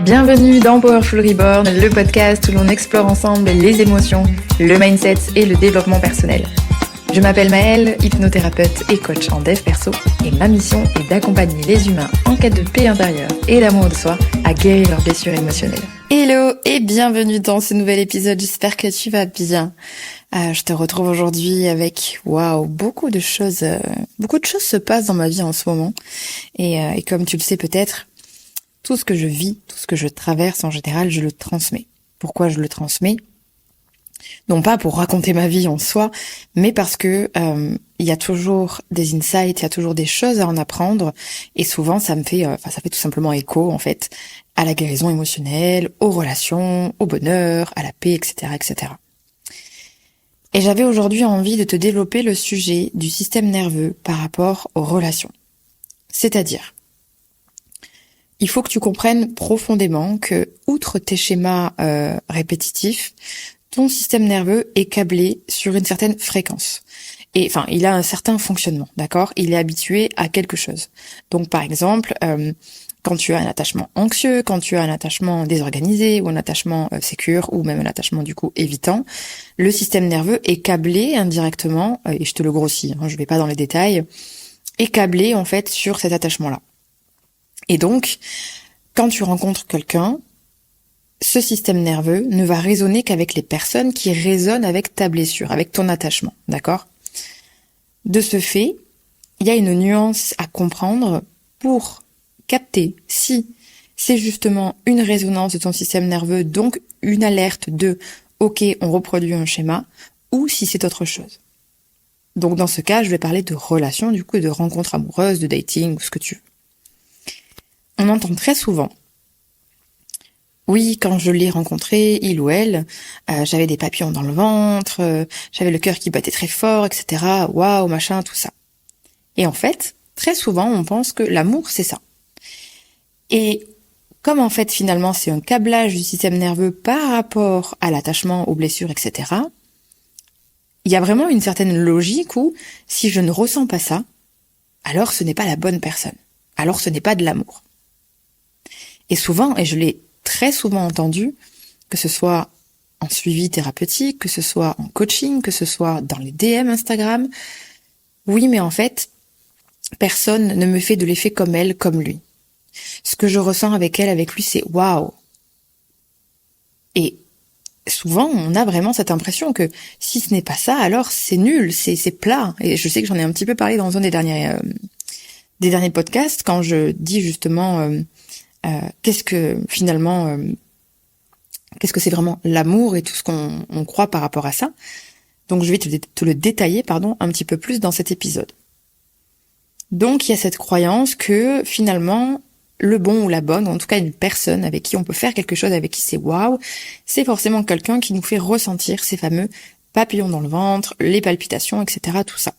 Bienvenue dans Powerful Reborn, le podcast où l'on explore ensemble les émotions, le mindset et le développement personnel. Je m'appelle Maëlle, hypnothérapeute et coach en dev perso, et ma mission est d'accompagner les humains en quête de paix intérieure et d'amour de soi à guérir leurs blessures émotionnelles. Hello et bienvenue dans ce nouvel épisode, j'espère que tu vas bien. Je te retrouve aujourd'hui avec beaucoup de choses se passent dans ma vie en ce moment et comme tu le sais peut-être, tout ce que je vis, tout ce que je traverse en général, je le transmets. Pourquoi je le transmets ? Non pas pour raconter ma vie en soi, mais parce que il y a toujours des insights, il y a toujours des choses à en apprendre, et souvent ça fait tout simplement écho en fait à la guérison émotionnelle, aux relations, au bonheur, à la paix, etc., etc. Et j'avais aujourd'hui envie de te développer le sujet du système nerveux par rapport aux relations. C'est-à-dire, il faut que tu comprennes profondément que, outre tes schémas répétitifs, ton système nerveux est câblé sur une certaine fréquence. Et enfin, il a un certain fonctionnement, d'accord ? Il est habitué à quelque chose. Donc, par exemple, quand tu as un attachement anxieux, quand tu as un attachement désorganisé, ou un attachement sécure, ou même un attachement du coup évitant, le système nerveux est câblé indirectement, et je te le grossis, je vais pas dans les détails, est câblé en fait sur cet attachement-là. Et donc, quand tu rencontres quelqu'un, ce système nerveux ne va résonner qu'avec les personnes qui résonnent avec ta blessure, avec ton attachement, d'accord ? De ce fait, il y a une nuance à comprendre pour capter si c'est justement une résonance de ton système nerveux, donc une alerte de « ok, on reproduit un schéma », ou si c'est autre chose. Donc dans ce cas, je vais parler de relations, du coup, de rencontres amoureuses, de dating, ou ce que tu veux. On entend très souvent « oui, quand je l'ai rencontré, il ou elle, j'avais des papillons dans le ventre, j'avais le cœur qui battait très fort, etc. Waouh, machin, tout ça. » Et en fait, très souvent, on pense que l'amour, c'est ça. Et comme en fait, finalement, c'est un câblage du système nerveux par rapport à l'attachement, aux blessures, etc., il y a vraiment une certaine logique où, si je ne ressens pas ça, alors ce n'est pas la bonne personne. Alors ce n'est pas de l'amour. Et souvent, et je l'ai très souvent entendu, que ce soit en suivi thérapeutique, que ce soit en coaching, que ce soit dans les DM Instagram, oui, mais en fait, personne ne me fait de l'effet comme elle, comme lui. Ce que je ressens avec elle, avec lui, c'est waouh. Et souvent, on a vraiment cette impression que si ce n'est pas ça, alors c'est nul, c'est plat. Et je sais que j'en ai un petit peu parlé dans un des derniers podcasts, quand je dis justement qu'est-ce que c'est vraiment l'amour et tout ce qu'on croit par rapport à ça. Donc je vais te le détailler, un petit peu plus dans cet épisode. Donc il y a cette croyance que finalement, le bon ou la bonne, ou en tout cas une personne avec qui on peut faire quelque chose, avec qui c'est waouh, c'est forcément quelqu'un qui nous fait ressentir ces fameux papillons dans le ventre, les palpitations, etc., tout ça.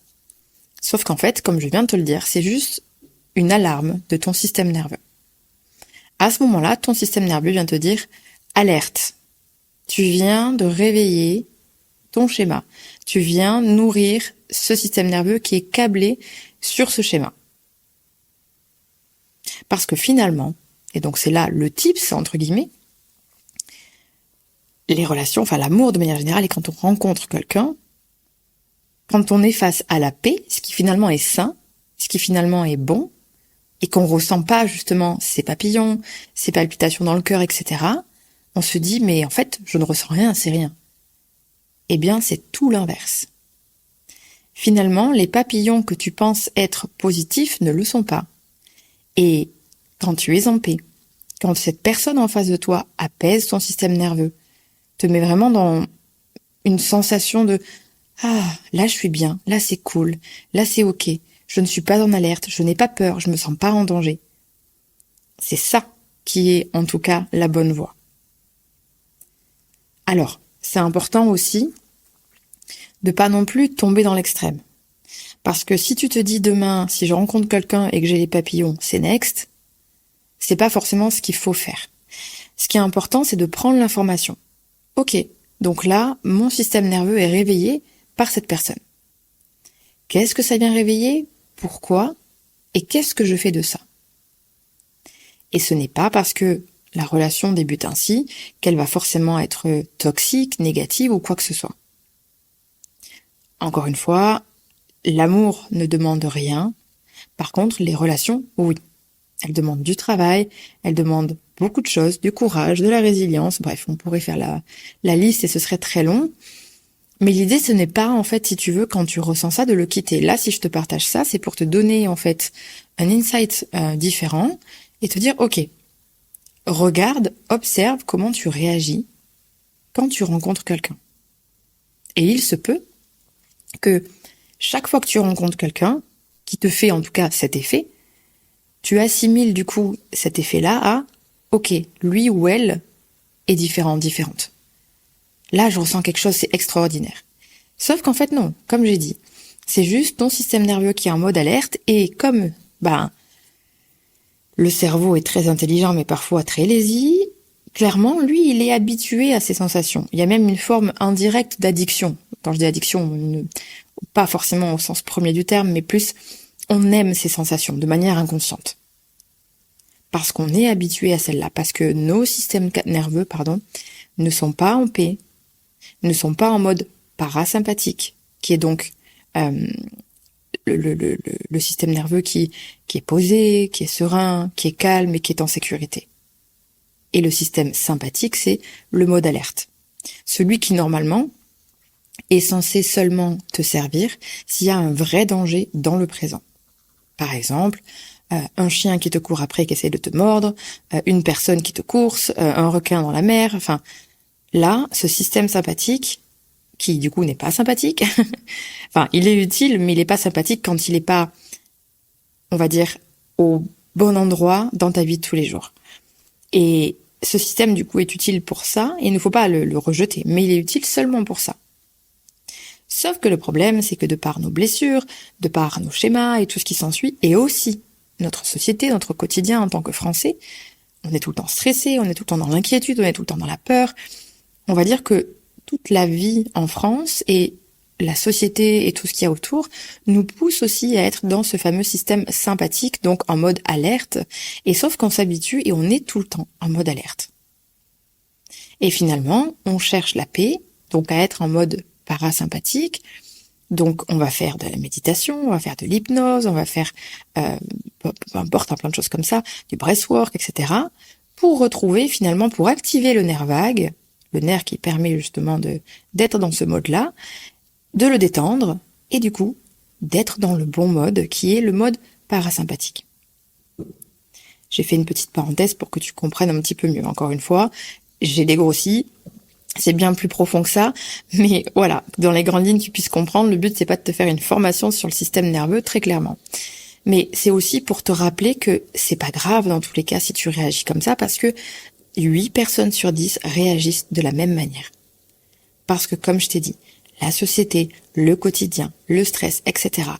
Sauf qu'en fait, comme je viens de te le dire, c'est juste une alarme de ton système nerveux. À ce moment-là, ton système nerveux vient te dire « alerte ». Tu viens de réveiller ton schéma. Tu viens nourrir ce système nerveux qui est câblé sur ce schéma. Parce que finalement, et donc c'est là le tips, entre guillemets, les relations, l'amour de manière générale, et quand on rencontre quelqu'un, quand on est face à la paix, ce qui finalement est sain, ce qui finalement est bon, et qu'on ressent pas justement ces papillons, ces palpitations dans le cœur, etc., on se dit, mais en fait, je ne ressens rien, c'est rien. Eh bien, c'est tout l'inverse. Finalement, les papillons que tu penses être positifs ne le sont pas. Et quand tu es en paix, quand cette personne en face de toi apaise ton système nerveux, te met vraiment dans une sensation de « ah, là je suis bien, là c'est cool, là c'est ok, je ne suis pas en alerte, je n'ai pas peur, je me sens pas en danger. » C'est ça qui est en tout cas la bonne voie. Alors, c'est important aussi de pas non plus tomber dans l'extrême. Parce que si tu te dis demain, si je rencontre quelqu'un et que j'ai les papillons, c'est next, c'est pas forcément ce qu'il faut faire. Ce qui est important, c'est de prendre l'information. Ok, donc là, mon système nerveux est réveillé par cette personne. Qu'est-ce que ça vient réveiller ? Pourquoi ? Et qu'est-ce que je fais de ça ? Et ce n'est pas parce que la relation débute ainsi, qu'elle va forcément être toxique, négative ou quoi que ce soit. Encore une fois, l'amour ne demande rien. Par contre, les relations, oui. Elles demandent du travail, elles demandent beaucoup de choses, du courage, de la résilience. Bref, on pourrait faire la liste et ce serait très long. Mais l'idée, ce n'est pas, en fait, si tu veux, quand tu ressens ça, de le quitter. Là, si je te partage ça, c'est pour te donner, en fait, un insight différent et te dire, ok, regarde, observe comment tu réagis quand tu rencontres quelqu'un. Et il se peut que chaque fois que tu rencontres quelqu'un, qui te fait en tout cas cet effet, tu assimiles du coup cet effet-là à « ok, lui ou elle est différent, différente ». Là, je ressens quelque chose, c'est extraordinaire. Sauf qu'en fait, non, comme j'ai dit, c'est juste ton système nerveux qui est en mode alerte et comme le cerveau est très intelligent mais parfois très lazy, clairement, lui, il est habitué à ces sensations. Il y a même une forme indirecte d'addiction. Quand je dis addiction, pas forcément au sens premier du terme, mais plus on aime ces sensations de manière inconsciente. Parce qu'on est habitué à celle-là, parce que nos systèmes nerveux, ne sont pas en paix, ne sont pas en mode parasympathique, qui est donc le système nerveux qui est posé, qui est serein, qui est calme et qui est en sécurité. Et le système sympathique, c'est le mode alerte. Celui qui, normalement, est censé seulement te servir s'il y a un vrai danger dans le présent. Par exemple, un chien qui te court après, qui essaie de te mordre, une personne qui te course, un requin dans la mer, enfin, là, ce système sympathique, qui du coup n'est pas sympathique, enfin, il est utile, mais il n'est pas sympathique quand il n'est pas, on va dire, au bon endroit dans ta vie de tous les jours. Et ce système, du coup, est utile pour ça, et il ne faut pas le rejeter, mais il est utile seulement pour ça. Sauf que le problème, c'est que de par nos blessures, de par nos schémas et tout ce qui s'ensuit, et aussi notre société, notre quotidien en tant que Français, on est tout le temps stressé, on est tout le temps dans l'inquiétude, on est tout le temps dans la peur. On va dire que toute la vie en France et la société et tout ce qu'il y a autour nous pousse aussi à être dans ce fameux système sympathique, donc en mode alerte, et sauf qu'on s'habitue et on est tout le temps en mode alerte. Et finalement, on cherche la paix, donc à être en mode parasympathique. Donc on va faire de la méditation, on va faire de l'hypnose, on va faire peu importe, plein de choses comme ça, du breathwork, etc. pour retrouver finalement, pour activer le nerf vague, le nerf qui permet justement d'être dans ce mode-là, de le détendre et du coup d'être dans le bon mode qui est le mode parasympathique. J'ai fait une petite parenthèse pour que tu comprennes un petit peu mieux. Encore une fois, j'ai dégrossi. C'est bien plus profond que ça, mais voilà, dans les grandes lignes, tu puisses comprendre, le but c'est pas de te faire une formation sur le système nerveux, très clairement. Mais c'est aussi pour te rappeler que c'est pas grave dans tous les cas si tu réagis comme ça, parce que 8 personnes sur 10 réagissent de la même manière. Parce que comme je t'ai dit, la société, le quotidien, le stress, etc.,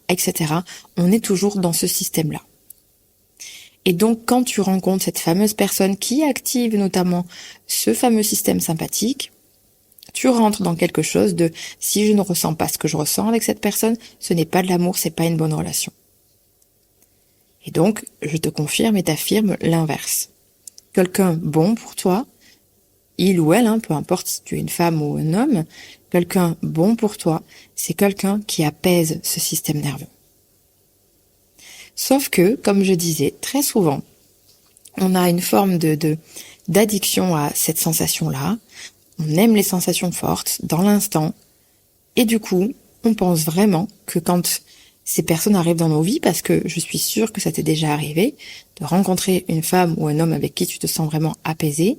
on est toujours dans ce système-là. Et donc, quand tu rencontres cette fameuse personne qui active notamment ce fameux système sympathique, tu rentres dans quelque chose de « si je ne ressens pas ce que je ressens avec cette personne, ce n'est pas de l'amour, c'est pas une bonne relation ». Et donc, je te confirme et t'affirme l'inverse. Quelqu'un bon pour toi, il ou elle, peu importe si tu es une femme ou un homme, quelqu'un bon pour toi, c'est quelqu'un qui apaise ce système nerveux. Sauf que, comme je disais, très souvent, on a une forme d'addiction à cette sensation-là. On aime les sensations fortes, dans l'instant. Et du coup, on pense vraiment que quand ces personnes arrivent dans nos vies, parce que je suis sûre que ça t'est déjà arrivé, de rencontrer une femme ou un homme avec qui tu te sens vraiment apaisé,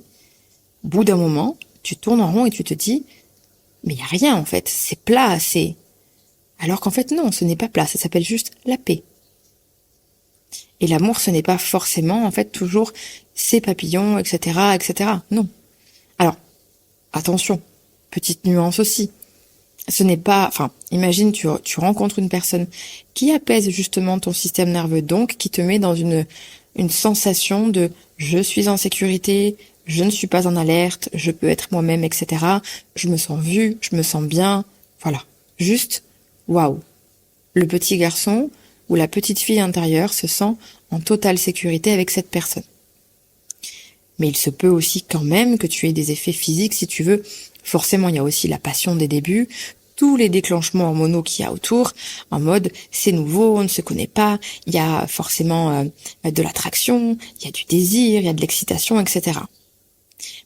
au bout d'un moment, tu tournes en rond et tu te dis « mais il n'y a rien en fait, c'est plat, c'est... » Alors qu'en fait non, ce n'est pas plat, ça s'appelle juste la paix. Et l'amour, ce n'est pas forcément, en fait, toujours ces papillons, etc. Non. Alors, attention, petite nuance aussi. Ce n'est pas... Enfin, imagine, tu rencontres une personne qui apaise justement ton système nerveux, donc qui te met dans une sensation de « je suis en sécurité, je ne suis pas en alerte, je peux être moi-même, etc. Je me sens vue, je me sens bien. » Voilà. Juste, waouh. Le petit garçon où la petite fille intérieure se sent en totale sécurité avec cette personne. Mais il se peut aussi quand même que tu aies des effets physiques si tu veux. Forcément, il y a aussi la passion des débuts, tous les déclenchements hormonaux qu'il y a autour, en mode c'est nouveau, on ne se connaît pas, il y a forcément de l'attraction, il y a du désir, il y a de l'excitation, etc.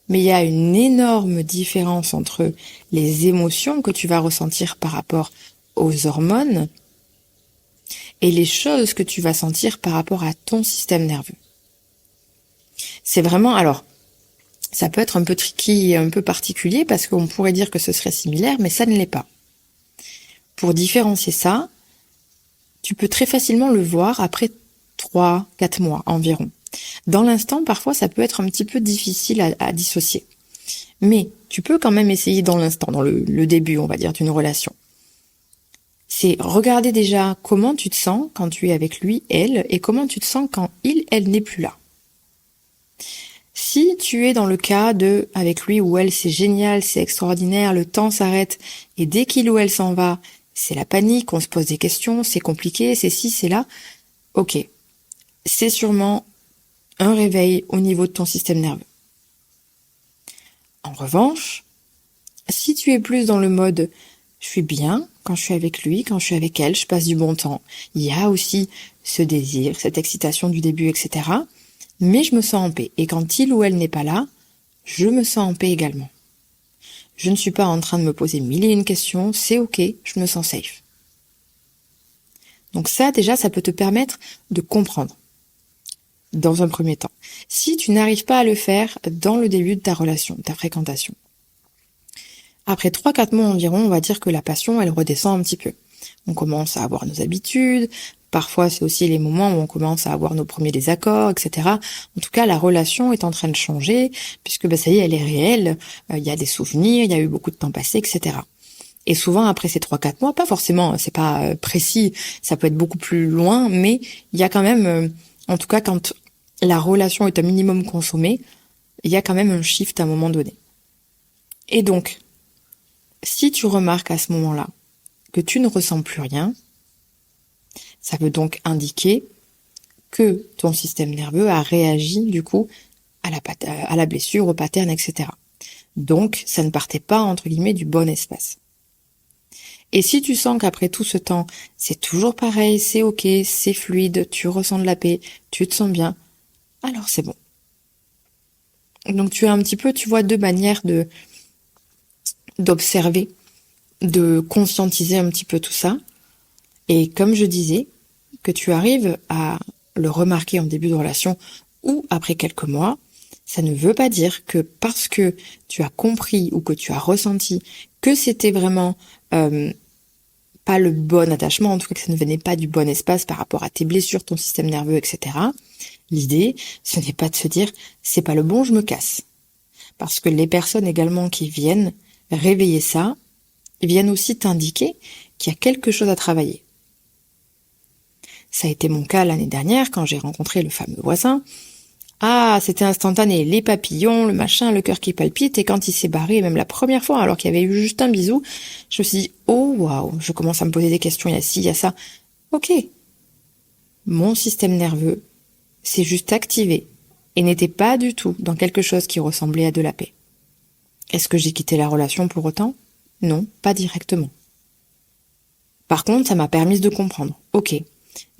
Mais il y a une énorme différence entre les émotions que tu vas ressentir par rapport aux hormones et les choses que tu vas sentir par rapport à ton système nerveux. C'est vraiment, alors, ça peut être un peu tricky et un peu particulier parce qu'on pourrait dire que ce serait similaire, mais ça ne l'est pas. Pour différencier ça, tu peux très facilement le voir après 3-4 mois environ. Dans l'instant, parfois, ça peut être un petit peu difficile à dissocier. Mais tu peux quand même essayer dans l'instant, dans le début, on va dire, d'une relation. C'est regarder déjà comment tu te sens quand tu es avec lui, elle, et comment tu te sens quand elle n'est plus là. Si tu es dans le cas de, avec lui ou elle, c'est génial, c'est extraordinaire, le temps s'arrête, et dès qu'il ou elle s'en va, c'est la panique, on se pose des questions, c'est compliqué, c'est ci, c'est là, ok. C'est sûrement un réveil au niveau de ton système nerveux. En revanche, si tu es plus dans le mode je suis bien quand je suis avec lui, quand je suis avec elle, je passe du bon temps, il y a aussi ce désir, cette excitation du début, etc. Mais je me sens en paix. Et quand il ou elle n'est pas là, je me sens en paix également. Je ne suis pas en train de me poser mille et une questions, c'est ok, je me sens safe. Donc ça, déjà, ça peut te permettre de comprendre. Dans un premier temps. Si tu n'arrives pas à le faire dans le début de ta relation, de ta fréquentation. Après 3-4 mois environ, on va dire que la passion, elle redescend un petit peu. On commence à avoir nos habitudes, parfois c'est aussi les moments où on commence à avoir nos premiers désaccords, etc. En tout cas, la relation est en train de changer, puisque ça y est, elle est réelle, il y a des souvenirs, il y a eu beaucoup de temps passé, etc. Et souvent, après ces 3-4 mois, pas forcément, c'est pas précis, ça peut être beaucoup plus loin, mais il y a quand même, en tout cas, quand la relation est un minimum consommée, il y a quand même un shift à un moment donné. Et donc, si tu remarques à ce moment-là que tu ne ressens plus rien, ça veut donc indiquer que ton système nerveux a réagi du coup à la blessure, au pattern, etc. Donc, ça ne partait pas, entre guillemets, du bon espace. Et si tu sens qu'après tout ce temps, c'est toujours pareil, c'est ok, c'est fluide, tu ressens de la paix, tu te sens bien, alors c'est bon. Donc tu as un petit peu, tu vois, deux manières d'observer, de conscientiser un petit peu tout ça. Et comme je disais, que tu arrives à le remarquer en début de relation ou après quelques mois, ça ne veut pas dire que parce que tu as compris ou que tu as ressenti que c'était vraiment pas le bon attachement, en tout cas que ça ne venait pas du bon espace par rapport à tes blessures, ton système nerveux, etc. L'idée, ce n'est pas de se dire c'est pas le bon, je me casse. Parce que les personnes également qui viennent réveiller ça, viennent aussi t'indiquer qu'il y a quelque chose à travailler. Ça a été mon cas l'année dernière quand j'ai rencontré le fameux voisin. Ah, c'était instantané, les papillons, le machin, le cœur qui palpite, et quand il s'est barré, même la première fois, alors qu'il y avait eu juste un bisou, je me suis dit, oh waouh, je commence à me poser des questions, il y a ci, il y a ça. Ok, mon système nerveux s'est juste activé et n'était pas du tout dans quelque chose qui ressemblait à de la paix. Est-ce que j'ai quitté la relation pour autant ? Non, pas directement. Par contre, ça m'a permis de comprendre. Ok,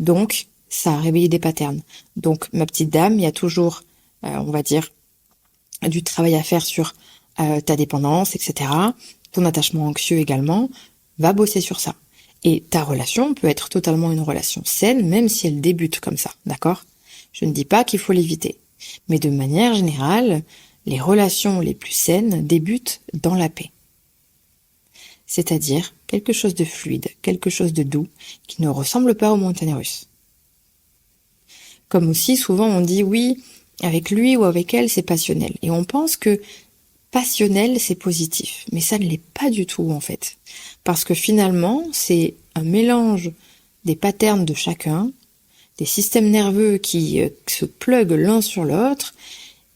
donc ça a réveillé des patterns. Donc ma petite dame, il y a toujours, on va dire, du travail à faire sur ta dépendance, etc. Ton attachement anxieux également, va bosser sur ça. Et ta relation peut être totalement une relation saine, même si elle débute comme ça, d'accord ? Je ne dis pas qu'il faut l'éviter. Mais de manière générale, les relations les plus saines débutent dans la paix. C'est-à-dire quelque chose de fluide, quelque chose de doux, qui ne ressemble pas aux montagnes russes. Comme aussi, souvent on dit oui, avec lui ou avec elle, c'est passionnel. Et on pense que passionnel, c'est positif. Mais ça ne l'est pas du tout, en fait. Parce que finalement, c'est un mélange des patterns de chacun, des systèmes nerveux qui se pluguent l'un sur l'autre,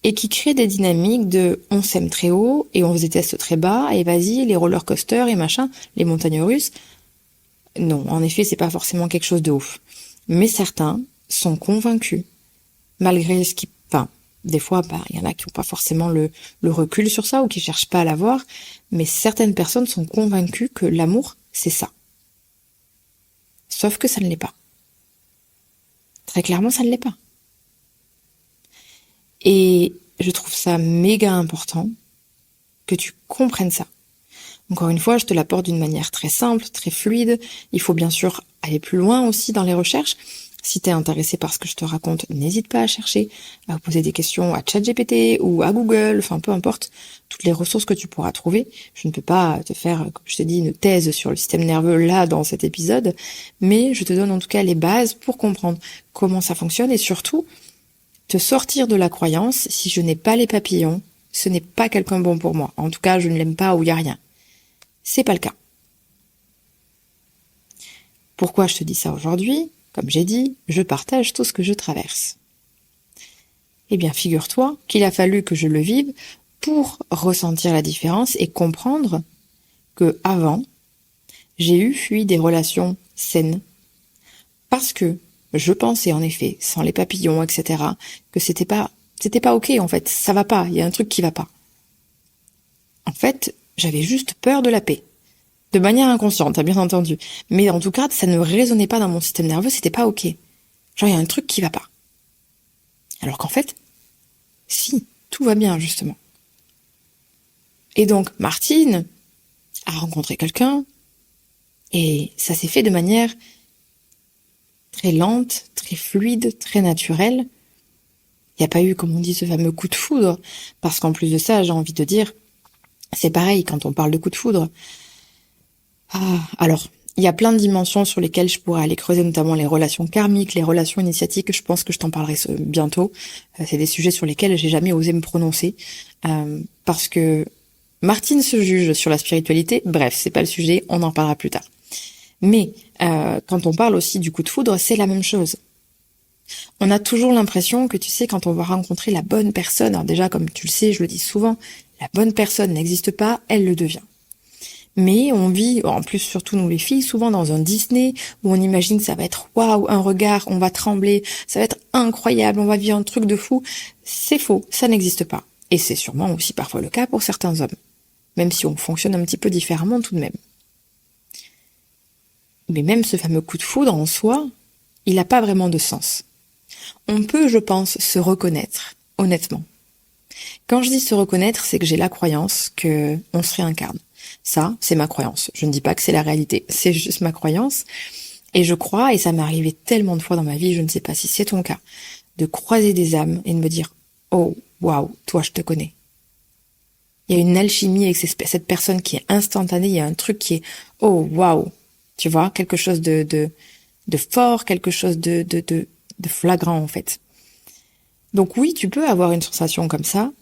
et qui créent des dynamiques de on s'aime très haut, et on se déteste très bas, et vas-y, les roller coasters et machin, les montagnes russes. Non, en effet, c'est pas forcément quelque chose de ouf. Mais certains sont convaincus, malgré ce qui... Enfin, Des fois, il y en a qui n'ont pas forcément le recul sur ça ou qui cherchent pas à l'avoir, mais certaines personnes sont convaincues que l'amour, c'est ça. Sauf que ça ne l'est pas. Très clairement, ça ne l'est pas. Et je trouve ça méga important que tu comprennes ça. Encore une fois, je te l'apporte d'une manière très simple, très fluide. Il faut bien sûr aller plus loin aussi dans les recherches. Si tu es intéressé par ce que je te raconte, n'hésite pas à chercher, à poser des questions à ChatGPT ou à Google, enfin peu importe, toutes les ressources que tu pourras trouver. Je ne peux pas te faire, comme je t'ai dit, une thèse sur le système nerveux là dans cet épisode, mais je te donne en tout cas les bases pour comprendre comment ça fonctionne et surtout te sortir de la croyance, si je n'ai pas les papillons, ce n'est pas quelqu'un bon pour moi. En tout cas, je ne l'aime pas ou il n'y a rien. C'est pas le cas. Pourquoi je te dis ça aujourd'hui ? Comme j'ai dit, je partage tout ce que je traverse. Eh bien, figure-toi qu'il a fallu que je le vive pour ressentir la différence et comprendre que avant, j'ai fui des relations saines. Parce que je pensais en effet, sans les papillons, etc., que c'était pas ok en fait, ça va pas, il y a un truc qui va pas. En fait, j'avais juste peur de la paix. De manière inconsciente, bien entendu. Mais en tout cas, ça ne résonnait pas dans mon système nerveux, c'était pas ok. Genre, il y a un truc qui va pas. Alors qu'en fait, si, tout va bien, justement. Et donc, Martine a rencontré quelqu'un, et ça s'est fait de manière très lente, très fluide, très naturelle. Il n'y a pas eu, comme on dit, ce fameux coup de foudre, parce qu'en plus de ça, j'ai envie de dire, c'est pareil quand on parle de coup de foudre. Alors, il y a plein de dimensions sur lesquelles je pourrais aller creuser, notamment les relations karmiques, les relations initiatiques. Je pense que je t'en parlerai bientôt. C'est des sujets sur lesquels j'ai jamais osé me prononcer, parce que Martine se juge sur la spiritualité. Bref, c'est pas le sujet, on en parlera plus tard. Mais quand on parle aussi du coup de foudre, c'est la même chose. On a toujours l'impression que, tu sais, quand on va rencontrer la bonne personne, alors déjà, comme tu le sais, je le dis souvent, la bonne personne n'existe pas, elle le devient. Mais on vit, en plus surtout nous les filles, souvent dans un Disney où on imagine que ça va être waouh, un regard, on va trembler, ça va être incroyable, on va vivre un truc de fou. C'est faux, ça n'existe pas. Et c'est sûrement aussi parfois le cas pour certains hommes, même si on fonctionne un petit peu différemment tout de même. Mais même ce fameux coup de foudre en soi, il n'a pas vraiment de sens. On peut, je pense, se reconnaître, honnêtement. Quand je dis se reconnaître, c'est que j'ai la croyance que on se réincarne. Ça, c'est ma croyance. Je ne dis pas que c'est la réalité, c'est juste ma croyance. Et je crois, et ça m'est arrivé tellement de fois dans ma vie, je ne sais pas si c'est ton cas, de croiser des âmes et de me dire « Oh, waouh, toi, je te connais ». Il y a une alchimie avec cette personne qui est instantanée, il y a un truc qui est « Oh, waouh ». Tu vois, quelque chose de fort, quelque chose de flagrant, en fait. Donc oui, tu peux avoir une sensation comme ça,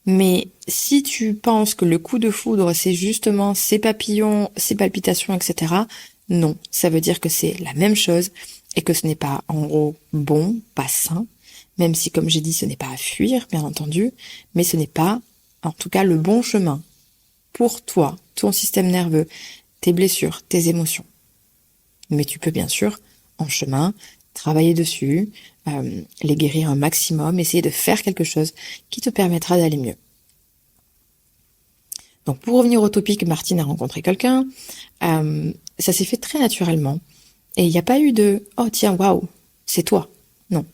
mais si tu penses que le coup de foudre, c'est justement ces papillons, ces palpitations, etc., non, ça veut dire que c'est la même chose et que ce n'est pas, en gros, bon, pas sain, même si, comme j'ai dit, ce n'est pas à fuir, bien entendu, mais ce n'est pas, en tout cas, le bon chemin pour toi, ton système nerveux, tes blessures, tes émotions. Mais tu peux bien sûr, en chemin, travailler dessus, les guérir un maximum, essayer de faire quelque chose qui te permettra d'aller mieux. Donc pour revenir au topic, Martine a rencontré quelqu'un, ça s'est fait très naturellement, et il n'y a pas eu de « Oh tiens, waouh, c'est toi ». Non.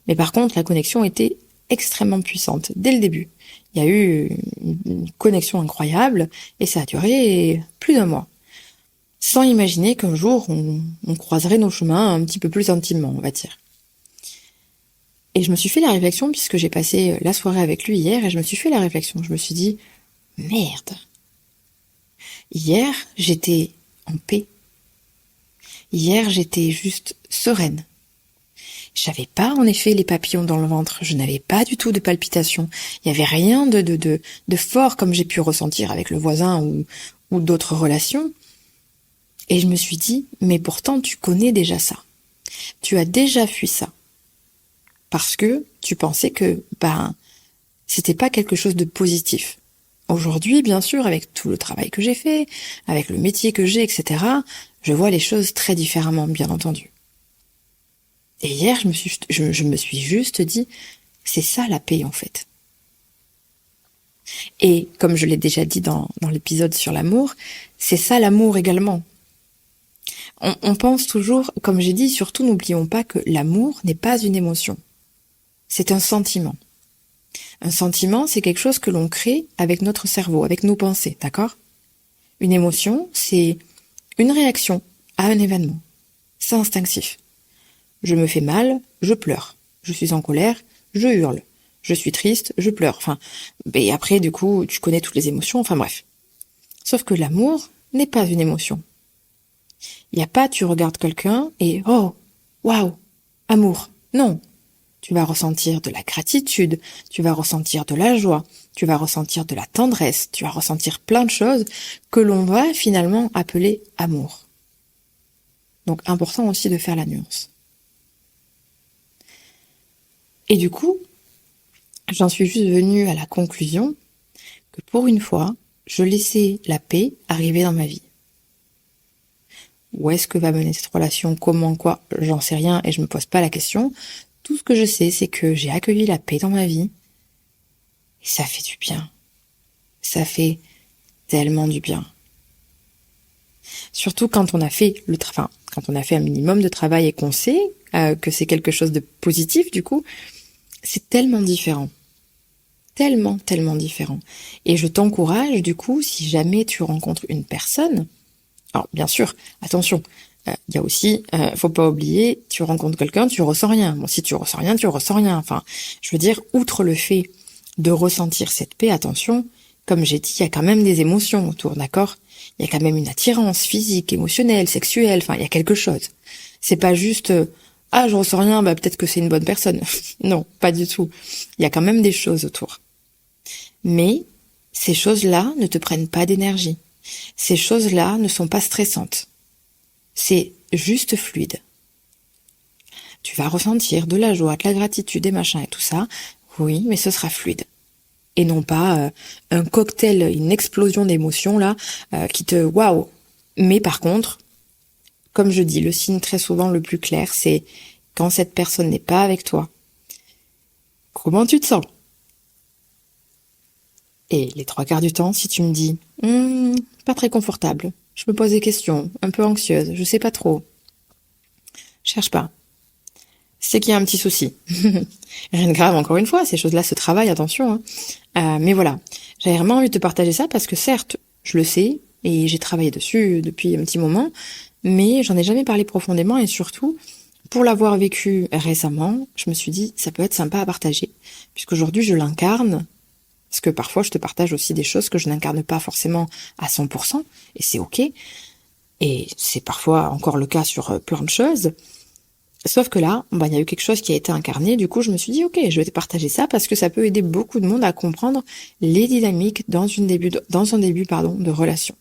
Mais par contre, la connexion était extrêmement puissante, dès le début. Il y a eu une connexion incroyable, et ça a duré plus d'1 mois. Sans imaginer qu'un jour, on croiserait nos chemins un petit peu plus intimement, on va dire. Et je me suis fait la réflexion, puisque j'ai passé la soirée avec lui hier, et je me suis fait la réflexion. Je me suis dit, merde. Hier, j'étais en paix. Hier, j'étais juste sereine. J'avais pas, en effet, les papillons dans le ventre. Je n'avais pas du tout de palpitations. Il y avait rien de fort comme j'ai pu ressentir avec le voisin ou d'autres relations. Et je me suis dit, mais pourtant tu connais déjà ça. Tu as déjà fui ça. Parce que tu pensais que, c'était pas quelque chose de positif. Aujourd'hui, bien sûr, avec tout le travail que j'ai fait, avec le métier que j'ai, etc., je vois les choses très différemment, bien entendu. Et hier, je me suis juste dit, C'est ça la paix en fait. Et comme je l'ai déjà dit dans l'épisode sur l'amour, c'est ça l'amour également. On pense toujours, comme j'ai dit, surtout n'oublions pas que l'amour n'est pas une émotion. C'est un sentiment. Un sentiment, c'est quelque chose que l'on crée avec notre cerveau, avec nos pensées, d'accord ? Une émotion, c'est une réaction à un événement. C'est instinctif. Je me fais mal, je pleure. Je suis en colère, je hurle. Je suis triste, je pleure. Enfin, et après, du coup, tu connais toutes les émotions, enfin bref. Sauf que l'amour n'est pas une émotion. Il n'y a pas, tu regardes quelqu'un et oh, waouh, amour. Non. Tu vas ressentir de la gratitude, tu vas ressentir de la joie, tu vas ressentir de la tendresse, tu vas ressentir plein de choses que l'on va finalement appeler amour. Donc important aussi de faire la nuance. Et du coup, j'en suis juste venue à la conclusion que pour une fois, je laissais la paix arriver dans ma vie. Où est-ce que va mener cette relation, comment, quoi, j'en sais rien et je me pose pas la question. Tout ce que je sais, c'est que j'ai accueilli la paix dans ma vie et ça fait du bien. Ça fait tellement du bien. Surtout quand on a fait quand on a fait un minimum de travail et qu'on sait que c'est quelque chose de positif, du coup, c'est tellement différent. Tellement, tellement différent. Et je t'encourage, du coup, si jamais tu rencontres une personne, alors bien sûr, attention, il y a aussi, faut pas oublier, tu rencontres quelqu'un, tu ressens rien. Bon, si tu ressens rien, tu ressens rien. Enfin, je veux dire, outre le fait de ressentir cette paix, attention, comme j'ai dit, il y a quand même des émotions autour, d'accord ? Il y a quand même une attirance physique, émotionnelle, sexuelle, enfin, il y a quelque chose. C'est pas juste, je ressens rien, peut-être que c'est une bonne personne. Non, pas du tout. Il y a quand même des choses autour. Mais ces choses-là ne te prennent pas d'énergie. Ces choses-là ne sont pas stressantes. C'est juste fluide. Tu vas ressentir de la joie, de la gratitude, des machins et tout ça. Oui, mais ce sera fluide. Et non pas un cocktail, une explosion d'émotions là, qui te waouh. Mais par contre, comme je dis, le signe très souvent le plus clair, c'est quand cette personne n'est pas avec toi. Comment tu te sens ? Et les 3/4 du temps, si tu me dis pas très confortable, je me pose des questions, un peu anxieuse, je sais pas trop. Cherche pas. C'est qu'il y a un petit souci. Rien de grave, encore une fois, ces choses-là se travaillent, attention. Mais voilà, j'avais vraiment envie de te partager ça parce que certes, je le sais et j'ai travaillé dessus depuis un petit moment, mais j'en ai jamais parlé profondément et surtout, pour l'avoir vécu récemment, je me suis dit, ça peut être sympa à partager, puisqu'aujourd'hui je l'incarne. Parce que parfois, je te partage aussi des choses que je n'incarne pas forcément à 100%, et c'est ok. Et c'est parfois encore le cas sur plein de choses. Sauf que là, il y a eu quelque chose qui a été incarné, du coup, je me suis dit, ok, je vais te partager ça, parce que ça peut aider beaucoup de monde à comprendre les dynamiques dans un début de relation.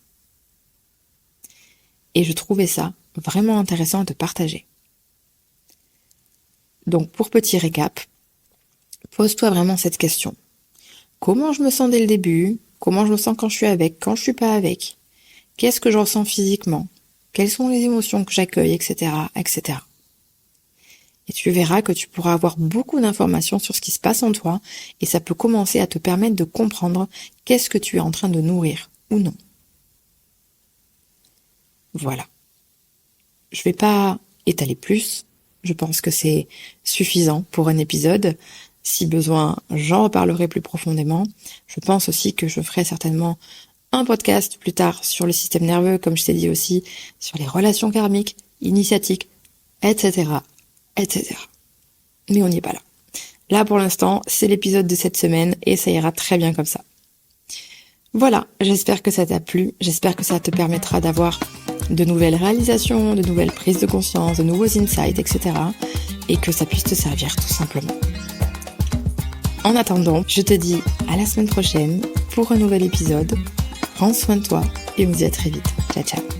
Et je trouvais ça vraiment intéressant à te partager. Donc, pour petit récap, pose-toi vraiment cette question. Comment je me sens dès le début ? Comment je me sens quand je suis avec, quand je suis pas avec ? Qu'est-ce que je ressens physiquement ? Quelles sont les émotions que j'accueille, etc., etc. Et tu verras que tu pourras avoir beaucoup d'informations sur ce qui se passe en toi et ça peut commencer à te permettre de comprendre qu'est-ce que tu es en train de nourrir ou non. Voilà. Je vais pas étaler plus. Je pense que c'est suffisant pour un épisode. Si besoin, j'en reparlerai plus profondément. Je pense aussi que je ferai certainement un podcast plus tard sur le système nerveux, comme je t'ai dit aussi, sur les relations karmiques, initiatiques, etc., etc. Mais on n'y est pas là. Là, pour l'instant, c'est l'épisode de cette semaine et ça ira très bien comme ça. Voilà, j'espère que ça t'a plu, j'espère que ça te permettra d'avoir de nouvelles réalisations, de nouvelles prises de conscience, de nouveaux insights, etc. et que ça puisse te servir tout simplement. En attendant, je te dis à la semaine prochaine pour un nouvel épisode. Prends soin de toi et on se dit à très vite. Ciao, ciao.